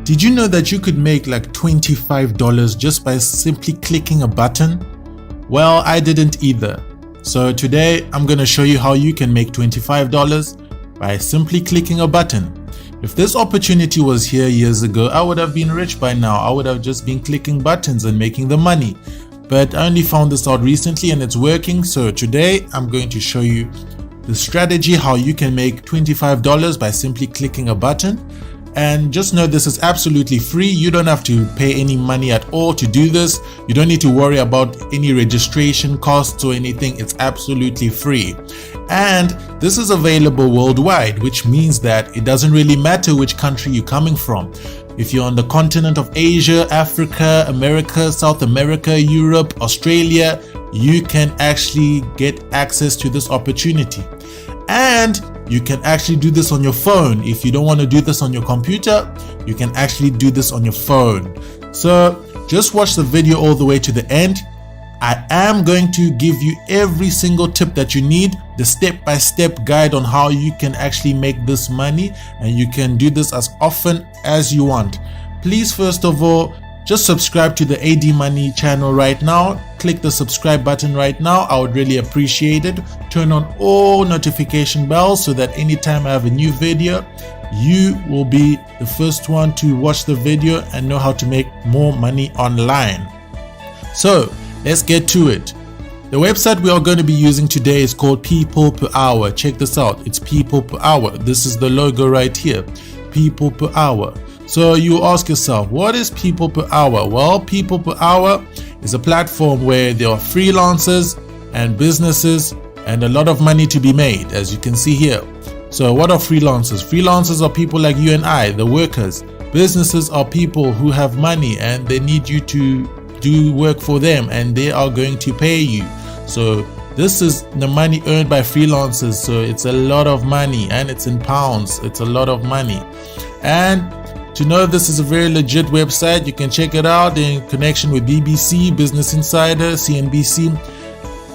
Did you know that you could make like $25 just by simply clicking a button? Well, I didn't either. So today I'm going to show you how you can make $25 by simply clicking a button. If this opportunity was here years ago, I would have been rich by now. I would have just been clicking buttons and making the money. But I only found this out recently and it's working. So today I'm going to show you the strategy how you can make $25 by simply clicking a button. And just know this is absolutely free. You don't have to pay any money at all to do this. You don't need to worry about any registration costs or anything. It's absolutely free. And this is available worldwide, which means that it doesn't really matter which country you're coming from. If you're on the continent of Asia, Africa, America, South America, Europe, Australia, you can actually get access to this opportunity. And you can actually do this on your phone. If you don't want to do this on your computer, you can actually do this on your phone. So just watch the video all the way to the end. I am going to give you every single tip that you need, the step-by-step guide on how you can actually make this money, and you can do this as often as you want. Please, first of all, just subscribe to the AD Money channel right now. Click the subscribe button right now. I would really appreciate it. Turn on all notification bells so that anytime I have a new video, you will be the first one to watch the video and know how to make more money online. So let's get to it. The website we are going to be using today is called People Per Hour. Check this out. It's People Per Hour. This is the logo right here. People Per Hour. So you ask yourself, what is People Per Hour? Well, People Per Hour is a platform where there are freelancers and businesses and a lot of money to be made, as you can see here. So what are freelancers? Freelancers are people like you and I, the workers. Businesses are people who have money and they need you to do work for them and they are going to pay you. So this is the money earned by freelancers. So it's a lot of money and it's in pounds. It's a lot of money. And to know this is a very legit website, you can check it out in connection with BBC, Business Insider, CNBC,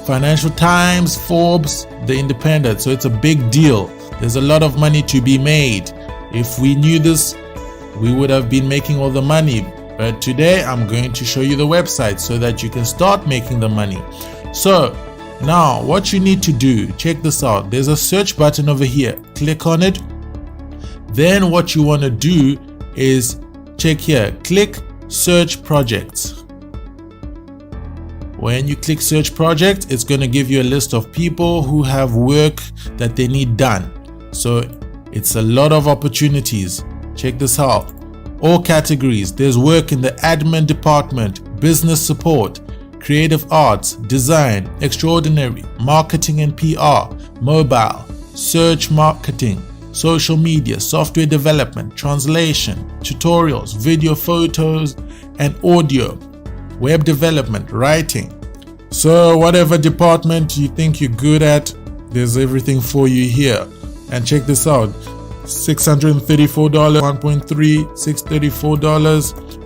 Financial Times, Forbes, The Independent. So it's a big deal. There's a lot of money to be made. If we knew this, we would have been making all the money. But today I'm going to show you the website so that you can start making the money. So now what you need to do, check this out. There's a search button over here. Click on it. Then what you want to do is check here, click search projects. When you click search projects, it's going to give you a list of people who have work that they need done. So it's a lot of opportunities. Check this out. All categories. There's work in the admin department, business support, creative arts, design, extraordinary, marketing and PR, mobile, search marketing, social media, software development, translation, tutorials, video, photos and audio, web development, writing. So whatever department you think you're good at, there's everything for you here. And check this out. $634, 1.3, $634,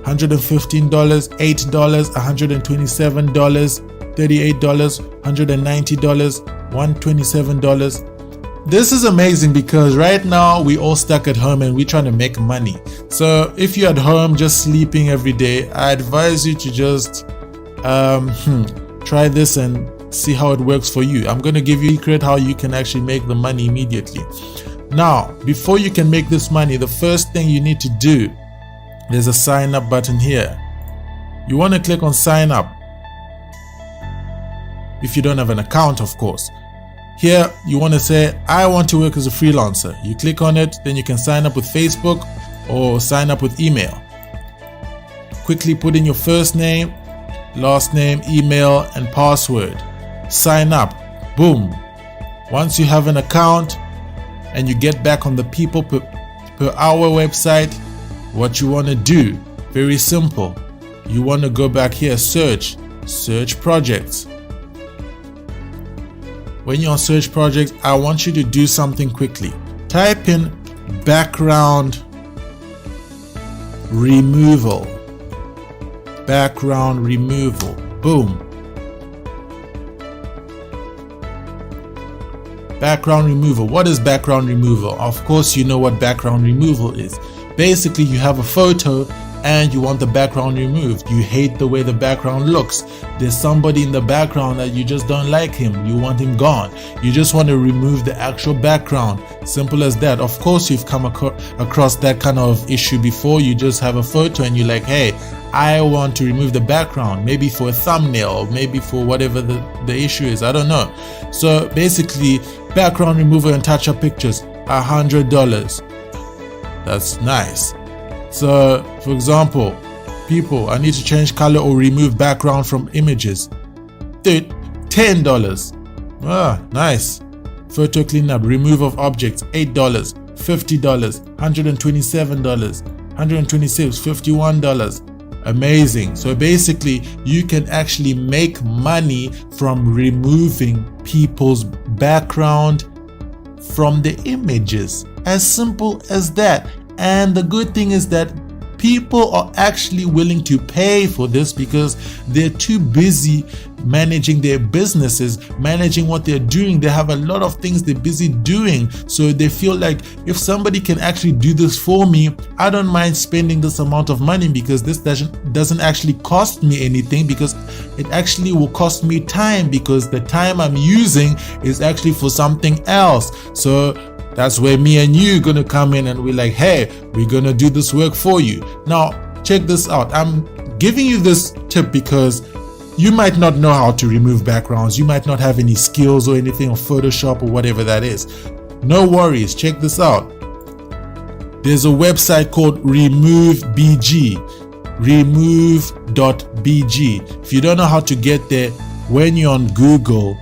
$115, $8, $127, $38, $190, $127. This is amazing because right now we all stuck at home and we're trying to make money. So if you're at home just sleeping every day, I advise you to just try this and see how it works for you. I'm going to give you a secret how you can actually make the money immediately. Now, before you can make this money, the first thing you need to do, there's a sign up button here. You want to click on sign up. If you don't have an account, of course. Here, you want to say, I want to work as a freelancer. You click on it, then you can sign up with Facebook or sign up with email. Quickly put in your first name, last name, email, and password. Sign up. Boom. Once you have an account and you get back on the People Per Hour website, what you want to do, very simple. You want to go back here, search projects. When you're on search projects, I want you to do something quickly. Type in background removal. Background removal. Boom. Background removal. What is background removal? Of course, you know what background removal is. basically you have a photo and you want the background removed. You hate the way the background looks. There's somebody in the background that you just don't like him. You want him gone. You just want to remove the actual background. Simple as that. Of course, you've come across that kind of issue before. You just have a photo and you're like, hey, I want to remove the background, maybe for a thumbnail, maybe for whatever the issue is. I don't know. So basically, background remover and touch-up pictures, $100. That's nice. So, for example, people, I need to change color or remove background from images. $10. Ah, nice. Photo cleanup, remove of objects, $8. $50. $127. $126. $51. Amazing. So basically, you can actually make money from removing people's background from the images. As simple as that. And the good thing is that people are actually willing to pay for this because they're too busy managing their businesses, managing what they're doing. They have a lot of things they're busy doing. So they feel like if somebody can actually do this for me, I don't mind spending this amount of money because this doesn't actually cost me anything, because it actually will cost me time, because the time I'm using is actually for something else. So that's where me and you are gonna come in and we're like, hey, we're gonna do this work for you. Now, check this out. I'm giving you this tip because you might not know how to remove backgrounds. You might not have any skills or anything on Photoshop or whatever that is. No worries, check this out. There's a website called Removebg, remove.bg. If you don't know how to get there, when you're on Google,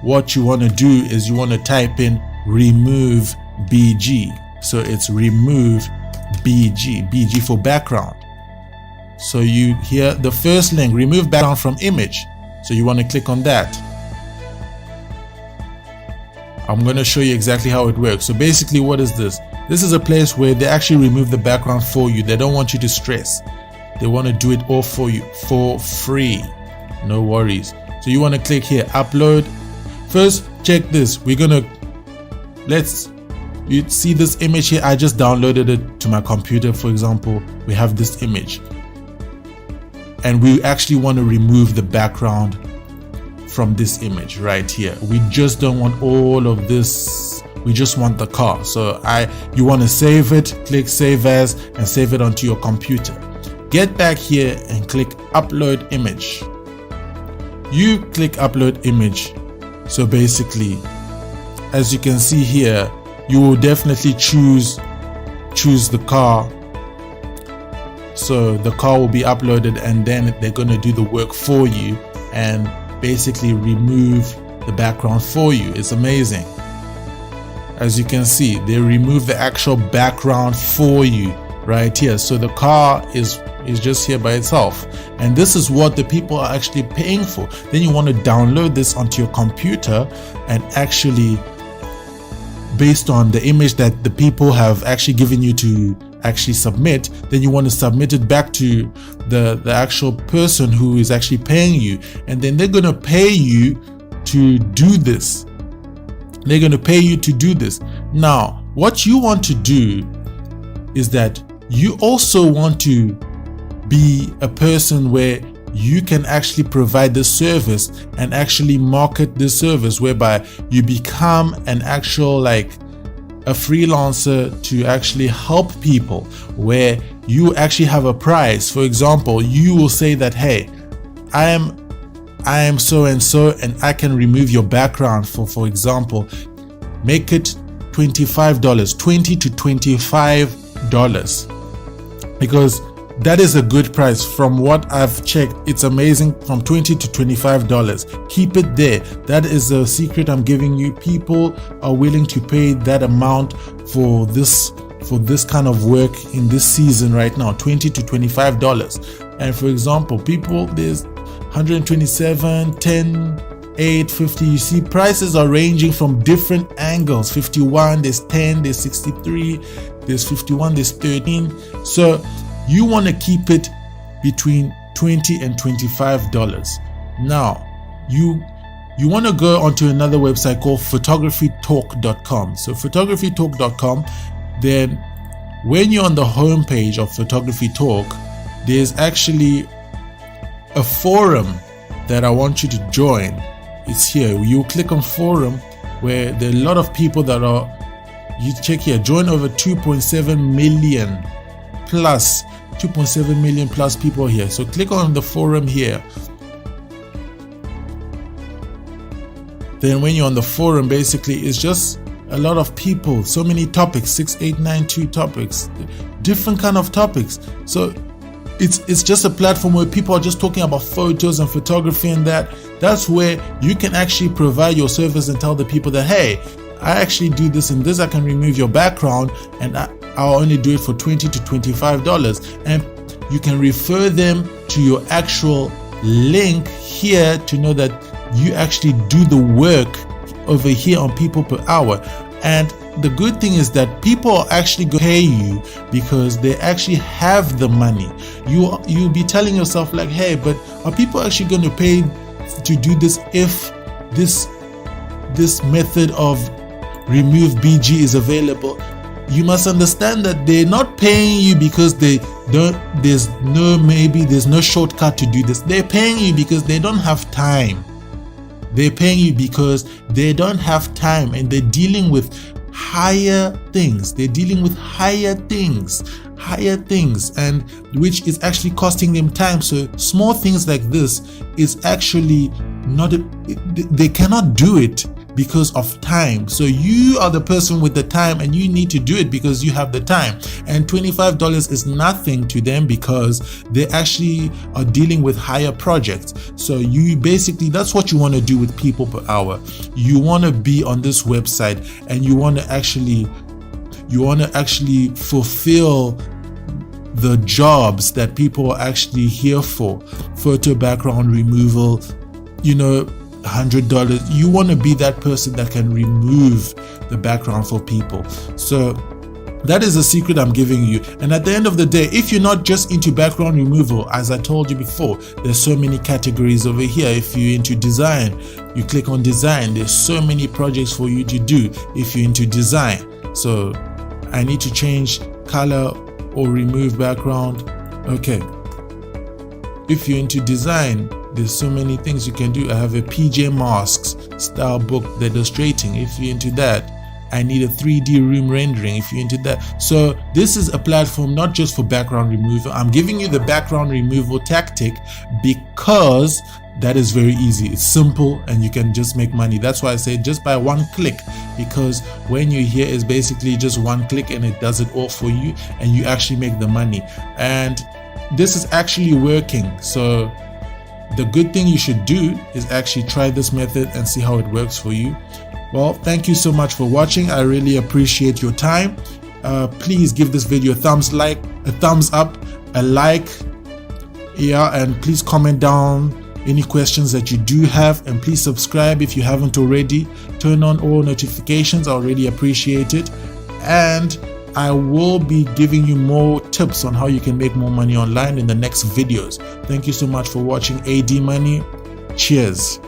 what you wanna do is you wanna type in Removebg. So it's Removebg, BG for background. So you hear the first link, remove background from image. So you want to click on that. I'm going to show you exactly how it works. So basically, what is this? This is a place where they actually remove the background for you. They don't want you to stress. They want to do it all for you for free. No worries. So you want to click here, upload. First, check this. We're going to you see this image here. I just downloaded it to my computer. For example, we have this image and we actually want to remove the background from this image right here. We just don't want all of this. We just want the car. So you want to save it, click save as, and save it onto your computer. Get back here and click upload image. You click upload image. So basically, as you can see here, you will definitely choose the car. So the car will be uploaded and then they're going to do the work for you and basically remove the background for you. It's amazing. As you can see, they remove the actual background for you right here. So the car is just here by itself. And this is what the people are actually paying for. Then you want to download this onto your computer and actually, based on the image that the people have actually given you to actually submit, then you want to submit it back to the actual person who is actually paying you, and then they're going to pay you to do this. They're going to pay you to do this. Now, what you want to do is that you also want to be a person where you can actually provide the service and actually market the service, whereby you become an actual a freelancer to actually help people, where you actually have a price. For example, you will say that, hey, I am so and so, and I can remove your background for example, make it $25, $20 to $25, because that is a good price. From what I've checked, it's amazing, from $20 to $25. Keep it there. That is a secret I'm giving you. People are willing to pay that amount for this kind of work in this season right now, $20 to $25. And for example, people, there's 127, 10, 8, 50. You see, prices are ranging from different angles. 51, there's 10, there's 63, there's 51, there's 13. So you want to keep it between $20 and $25. Now, you want to go onto another website called photographytalk.com. So photographytalk.com, then when you're on the home page of Photography Talk, there's actually a forum that I want you to join. It's here. You click on forum, where there are a lot of people that are, you check here, join over 2.7 million plus, 2.7 million plus people here. So click on the forum here. Then when you're on the forum, basically it's just a lot of people, so many topics, 6, 8, 9, 2 topics, different kind of topics. So it's just a platform where people are just talking about photos and photography, and that's where you can actually provide your service and tell the people that, hey, I actually do this and this, I can remove your background, and I'll only do it for $20 to $25. And you can refer them to your actual link here to know that you actually do the work over here on people per hour. And the good thing is that people are actually going to pay you because they actually have the money. You'll be telling yourself like, hey, but are people actually going to pay to do this if this method of Removebg is available? You must understand that they're not paying you because there's no shortcut to do this. They're paying you because they don't have time. They're paying you because they don't have time, and they're dealing with higher things. They're dealing with higher things, and which is actually costing them time. So small things like this is actually they cannot do it because of time. So you are the person with the time, and you need to do it because you have the time. And $25 is nothing to them because they actually are dealing with higher projects. So you basically, that's what you want to do with people per hour. You want to be on this website, and you want to actually fulfill the jobs that people are actually here for. Photo background removal, $100. You want to be that person that can remove the background for people. So that is a secret I'm giving you. And at the end of the day, if you're not just into background removal, as I told you before, there's so many categories over here. If you're into design, you click on design. There's so many projects for you to do if you're into design. So I need to change color or remove background. Okay. If you're into design, there's so many things you can do. I have a PJ Masks style book, the illustrating. If you're into that, I need a 3D room rendering. If you're into that. So this is a platform not just for background removal. I'm giving you the background removal tactic because that is very easy. It's simple, and you can just make money. That's why I say just by one click, because when you're here, it's basically just one click and it does it all for you, and you actually make the money. And this is actually working. So the good thing you should do is actually try this method and see how it works for you. Well, thank you so much for watching. I really appreciate your time. Please give this video a thumbs up, a like, and please comment down any questions that you do have, and please subscribe if you haven't already. Turn on all notifications. I really appreciate it, and I will be giving you more tips on how you can make more money online in the next videos. Thank you so much for watching AD Money. Cheers.